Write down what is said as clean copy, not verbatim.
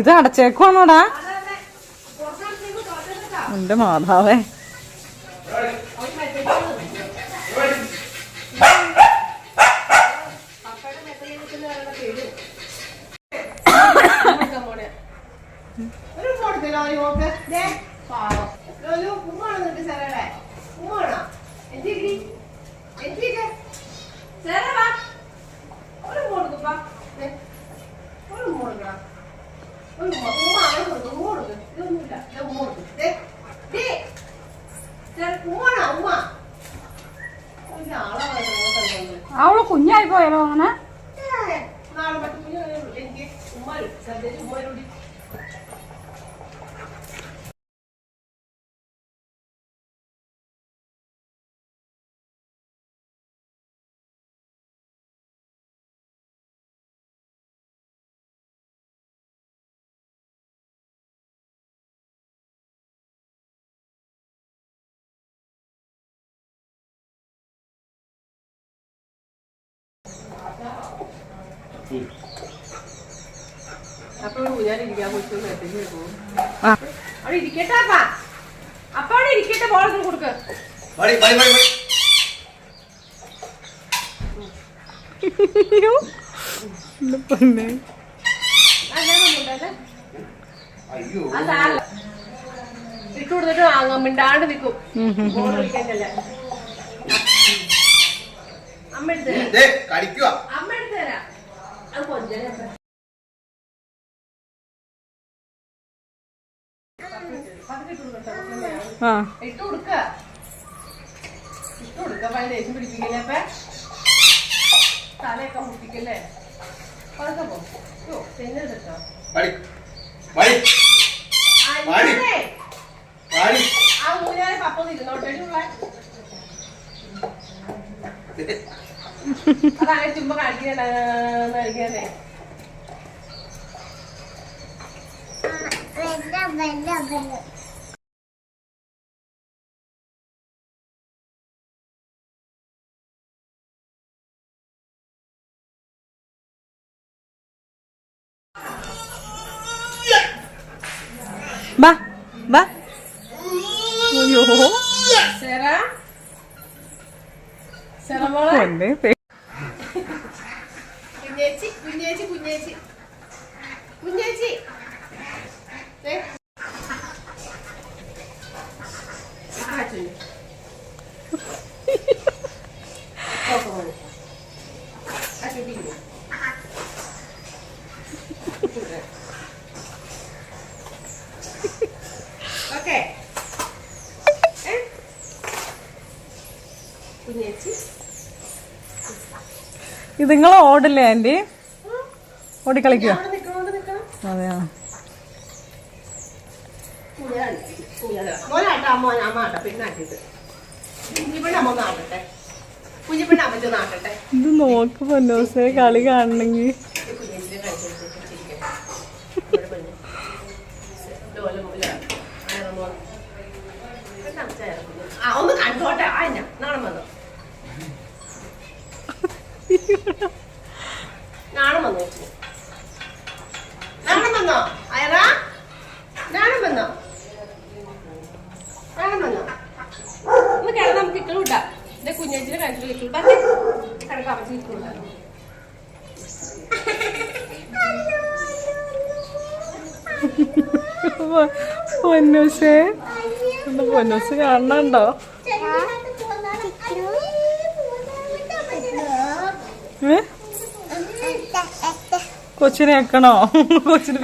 ഇത് അടച്ചേക്കുവാണോടാ? എന്റെ മാതാവേ. അവള് കുഞ്ഞായി പോയാലോ അങ്ങനെ? അപ്പൊ ഊഞ്ഞാലിരിക്കാൻ പോയിട്ട് അവിടെ ഇരിക്കട്ടെ. അപ്പ അവിടെ ഇരിക്കട്ടെ. ബോളത്തിന് കൊടുക്ക. ഇട്ട് കൊടുത്തിട്ട് വാങ്ങാൻ മിണ്ടാണ്ട് നിക്കും. ബോൾ കളിക്കാനല്ലേ. അമ്മ എടുത്ത് അമ്മ എടുത്ത് തരാം. അത് കൊഞ്ചന ഇട്ട് കൊടുക്ക. ദേഷ്യം പിടിപ്പിക്കല്ലേ. അപ്പൊ തലയൊക്കെ മുട്ടിക്കല്ലേ. പതുക്കെ പോ. തെന്നെടുത്തോ. ആ മൂന്നാല് പപ്പം ഇരുന്നോട്ടെ. അതങ്ങനെ ചുമ്മാ കളിക്കാനേ. ബാ ബാ. അയ്യോ കുഞ്ഞേച്ചി കുഞ്ഞേച്ചി കുഞ്ഞേച്ചി കുഞ്ഞേച്ചി ഓക്കെ. കുഞ്ഞേച്ചി ഇത് നിങ്ങൾ ഓടില്ലേ ആന്റി? ഓടിക്കളിക്കോ? അതെയോ? ഇത് നോക്ക് പൊന്നോസേ കളി കാണണെങ്കി. ഒന്ന് കണ്ടോട്ടെ. നാണം വന്നോ? നാണം വന്നോ? നാണം വന്നോ? അയറ നാണം വന്നോ? നാണം വന്നോ? ഒന്ന് കിടന്ന് നമുക്ക് ഇക്കള് വിട്ടാം. എന്റെ കുഞ്ഞേച്ചിന്റെ കഴിച്ചിട്ട് ഇക്കള് കിടക്കാൻ പറ്റി ഇക്കളുണ്ടാകും. പൊന്നൂസേ പൊന്നൂസ് കാണണ്ടോ? കൊച്ചിനെ വെക്കണോ? കൊച്ചിന്